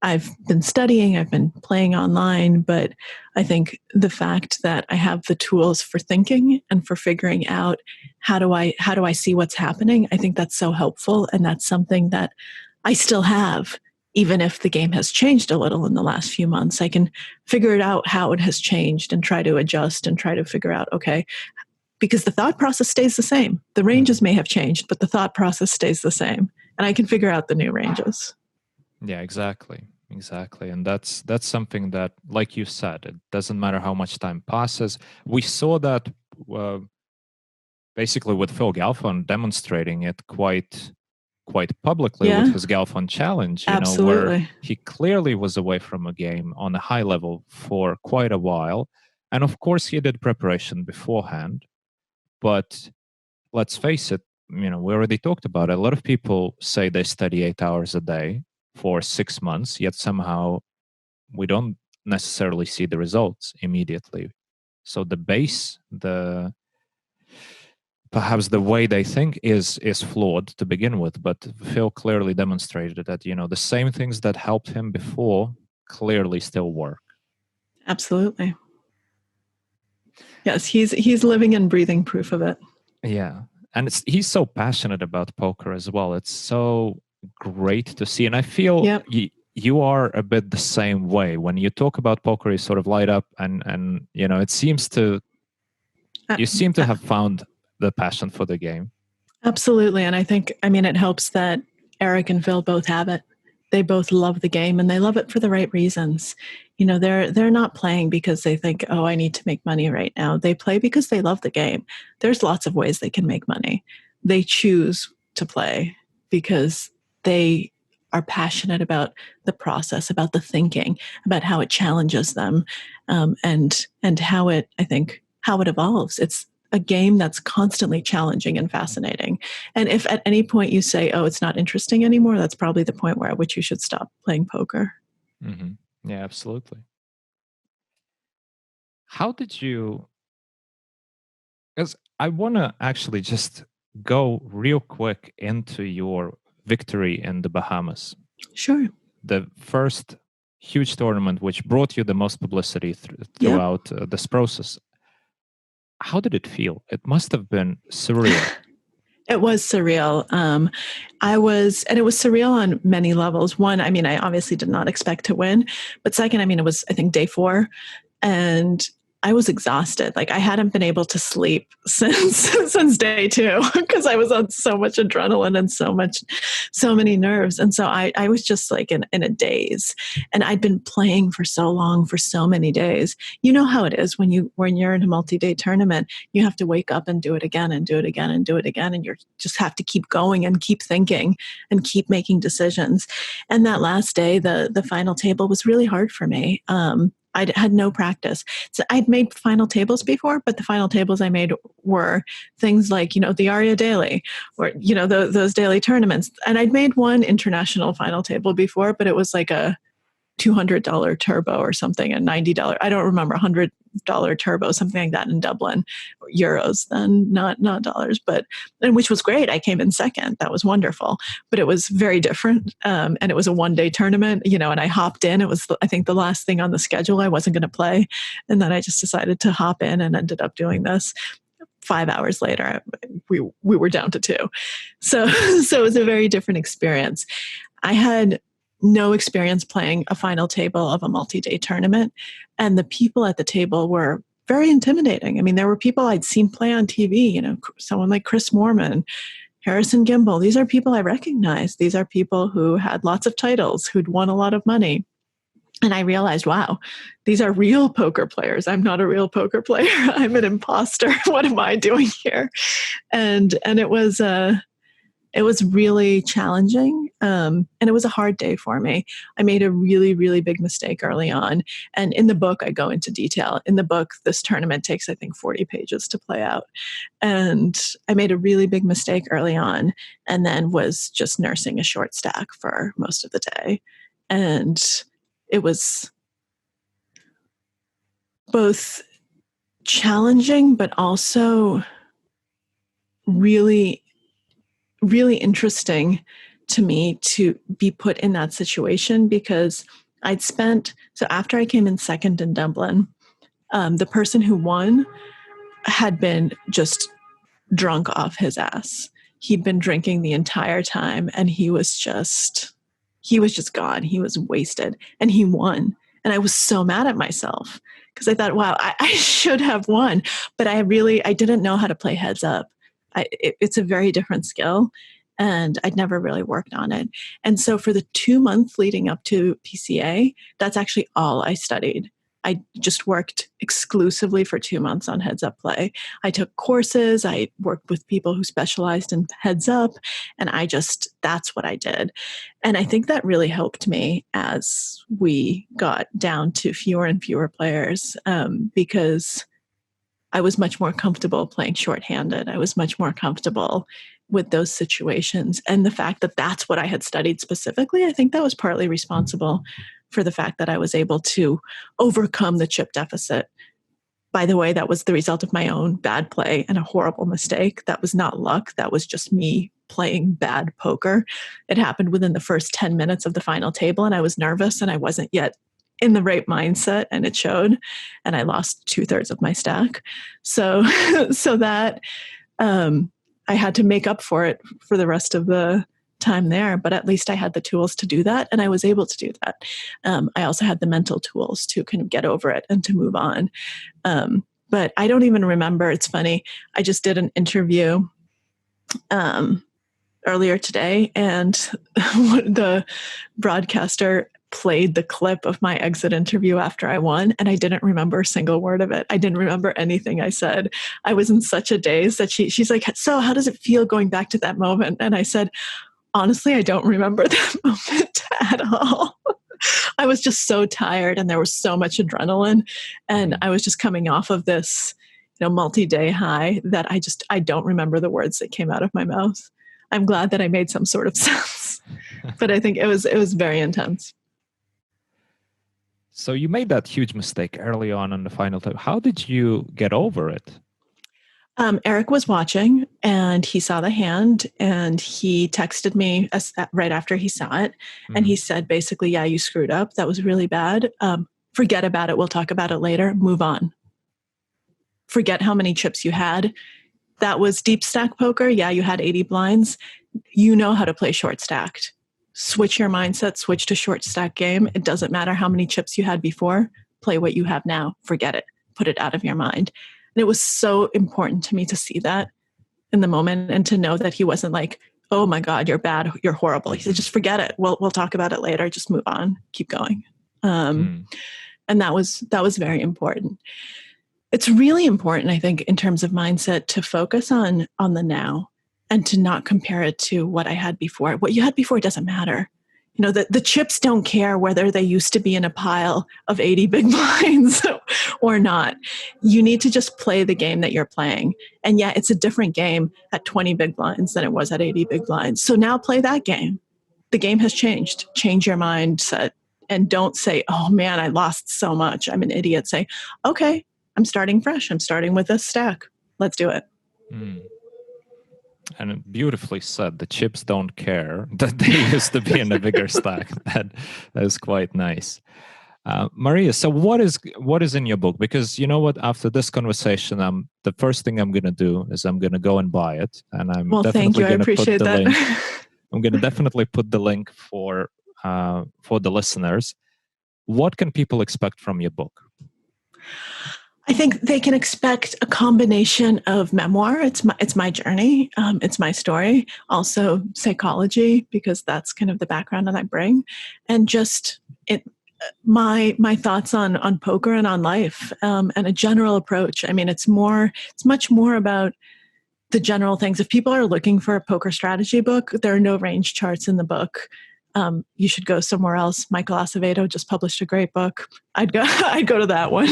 I've been studying, I've been playing online, but I think the fact that I have the tools for thinking and for figuring out how do I see what's happening, I think that's so helpful. And that's something that I still have, even if the game has changed a little in the last few months. I can figure it out how it has changed and try to adjust and try to figure out, okay, because the thought process stays the same. The ranges may have changed, but the thought process stays the same. And I can figure out the new ranges. Yeah, exactly. And that's something that, like you said, it doesn't matter how much time passes. We saw that basically with Phil Galfond demonstrating it quite publicly with his Galfond challenge, where he clearly was away from a game on a high level for quite a while. And of course, he did preparation beforehand. But let's face it, we already talked about it. A lot of people say they study 8 hours a day for 6 months, yet somehow we don't necessarily see the results immediately. So the base, perhaps the way they think is flawed to begin with. But Phil clearly demonstrated that the same things that helped him before clearly still work. Absolutely. Yes, he's living and breathing proof of it. Yeah, and he's so passionate about poker as well. It's so great to see, and I feel you are a bit the same way. When you talk about poker, you sort of light up, and it seems to you seem to have found the passion for the game. Absolutely, and I think it helps that Eric and Phil both have it. They both love the game, and they love it for the right reasons. They're not playing because they think, oh, I need to make money right now. They play because they love the game. There's lots of ways they can make money. They choose to play because they are passionate about the process, about the thinking, about how it challenges them, and how it evolves. It's a game that's constantly challenging and fascinating. And if at any point you say, oh, it's not interesting anymore, that's probably the point at which you should stop playing poker. Mm-hmm. Yeah, absolutely. How did you, because I want to actually just go real quick into your victory in the Bahamas. Sure. The first huge tournament which brought you the most publicity throughout this process. How did it feel? It must have been surreal. It was surreal. And it was surreal on many levels. One, I obviously did not expect to win, but second, it was, I think, day 4, and I was exhausted. Like, I hadn't been able to sleep since day 2 because I was on so much adrenaline and so many nerves. And so I was just like in a daze, and I'd been playing for so long, for so many days. You know how it is when you're in a multi-day tournament, you have to wake up and do it again and do it again and do it again. And you just have to keep going and keep thinking and keep making decisions. And that last day, the final table was really hard for me. I had no practice. So I'd made final tables before, but the final tables I made were things like, the Aria Daily or, those daily tournaments. And I'd made one international final table before, but it was like a $200 turbo or something, a $90, I don't remember, $100 $5 turbo, something like that in Dublin, euros then, not dollars, and which was great. I came in second. That was wonderful, but it was very different. And it was a 1-day tournament, and I hopped in. It was, I think, the last thing on the schedule. I wasn't going to play. And then I just decided to hop in and ended up doing this. 5 hours later, we were down to 2. So it was a very different experience. I had no experience playing a final table of a multi-day tournament. And the people at the table were very intimidating. I mean, there were people I'd seen play on TV, someone like Chris Moorman, Harrison Gimble. These are people I recognize. These are people who had lots of titles, who'd won a lot of money. And I realized, wow, these are real poker players. I'm not a real poker player. I'm an imposter. What am I doing here? And it was really challenging. And it was a hard day for me. I made a really, really big mistake early on. And in the book, I go into detail. In the book, this tournament takes, I think, 40 pages to play out. And I made a really big mistake early on and then was just nursing a short stack for most of the day. And it was both challenging, but also really, really interesting to me to be put in that situation, because so after I came in second in Dublin, the person who won had been just drunk off his ass. He'd been drinking the entire time and he was just gone. He was wasted and he won. And I was so mad at myself because I thought, wow, I should have won. But I didn't know how to play heads up. It's a very different skill and I'd never really worked on it. And so for the 2 months leading up to PCA, that's actually all I studied. I just worked exclusively for 2 months on heads up play. I took courses, I worked with people who specialized in heads up, and that's what I did. And I think that really helped me as we got down to fewer and fewer players, because I was much more comfortable playing shorthanded. I was much more comfortable with those situations. And the fact that that's what I had studied specifically, I think that was partly responsible for the fact that I was able to overcome the chip deficit. By the way, that was the result of my own bad play and a horrible mistake. That was not luck. That was just me playing bad poker. It happened within the first 10 minutes of the final table, and I was nervous and I wasn't yet in the right mindset, and it showed, and I lost 2/3 of my stack. So that I had to make up for it for the rest of the time there, but at least I had the tools to do that, and I was able to do that. I also had the mental tools to kind of get over it and to move on. But I don't even remember. It's funny. I just did an interview earlier today, and the broadcaster played the clip of my exit interview after I won, and I didn't remember a single word of it. I didn't remember anything I said. I was in such a daze that she's like, so how does it feel going back to that moment? And I said, honestly, I don't remember that moment at all. I was just so tired and there was so much adrenaline, and I was just coming off of this, multi-day high that I don't remember the words that came out of my mouth. I'm glad that I made some sort of sense, but I think it was very intense. So you made that huge mistake early on in the final time. How did you get over it? Eric was watching and he saw the hand and he texted me right after he saw it. Mm-hmm. And he said, basically, yeah, you screwed up. That was really bad. Forget about it. We'll talk about it later. Move on. Forget how many chips you had. That was deep stack poker. Yeah, you had 80 blinds. You know how to play short stacked. Switch your mindset, switch to short stack game. It doesn't matter how many chips you had before. Play what you have now. Forget it. Put it out of your mind. And it was so important to me to see that in the moment and to know that he wasn't like, oh my God, you're bad, you're horrible. He said, just forget it. We'll talk about it later. Just move on. Keep going. And that was very important. It's really important, I think, in terms of mindset to focus on the now and to not compare it to what I had before. What you had before doesn't matter. The chips don't care whether they used to be in a pile of 80 big blinds or not. You need to just play the game that you're playing. And yeah, it's a different game at 20 big blinds than it was at 80 big blinds. So now play that game. The game has changed. Change your mindset and don't say, oh man, I lost so much. I'm an idiot. Say, okay, I'm starting fresh. I'm starting with a stack. Let's do it. And beautifully said. The chips don't care that they used to be in a bigger stack. That is quite nice. Maria, so what is in your book? Because you know what, after this conversation, the first thing I'm going to do is I'm going to go and buy it, and I'm definitely going to put the link. I'm going to definitely put the link for the listeners. What can people expect from your book? I think they can expect a combination of memoir. It's my journey. It's my story. Also psychology, because that's kind of the background that I bring, and just my thoughts on poker and on life, and a general approach. I mean, it's much more about the general things. If people are looking for a poker strategy book, there are no range charts in the book. You should go somewhere else. Michael Acevedo just published a great book. I'd go to that one.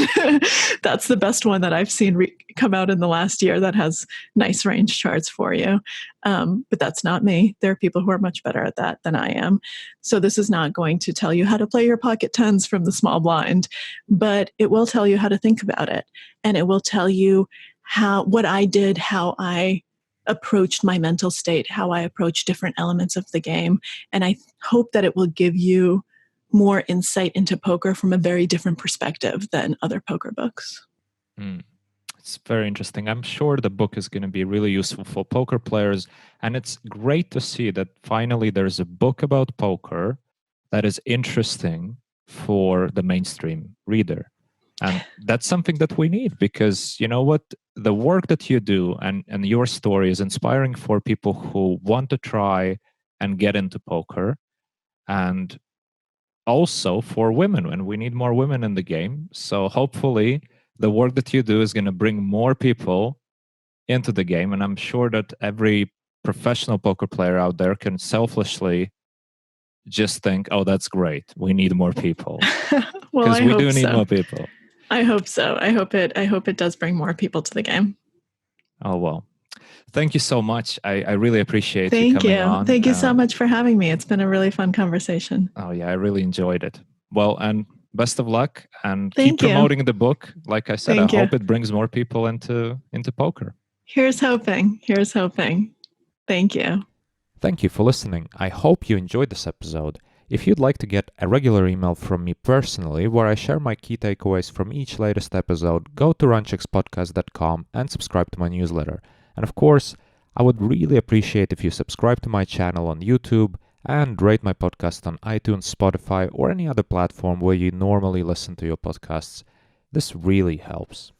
That's the best one that I've seen come out in the last year that has nice range charts for you. But that's not me. There are people who are much better at that than I am. So this is not going to tell you how to play your pocket tens from the small blind, but it will tell you how to think about it. And it will tell you what I did, how I approached my mental state, how I approached different elements of the game. And I hope that it will give you more insight into poker from a very different perspective than other poker books. It's very interesting. I'm sure the book is going to be really useful for poker players. And it's great to see that finally there's a book about poker that is interesting for the mainstream reader. And that's something that we need, because you know what? The work that you do and your story is inspiring for people who want to try and get into poker, and also for women, and we need more women in the game. So hopefully the work that you do is going to bring more people into the game. And I'm sure that every professional poker player out there can selfishly just think, oh, that's great. We need more people. Because we do need more people. I hope so. I hope it does bring more people to the game. Oh, well. Thank you so much. I really appreciate you coming on. Thank you so much for having me. It's been a really fun conversation. Oh, yeah. I really enjoyed it. Well, and best of luck, and keep promoting the book. Like I said, I hope it brings more people into poker. Here's hoping. Thank you. Thank you for listening. I hope you enjoyed this episode. If you'd like to get a regular email from me personally, where I share my key takeaways from each latest episode, go to runchukspodcast.com and subscribe to my newsletter. And of course, I would really appreciate if you subscribe to my channel on YouTube and rate my podcast on iTunes, Spotify, or any other platform where you normally listen to your podcasts. This really helps.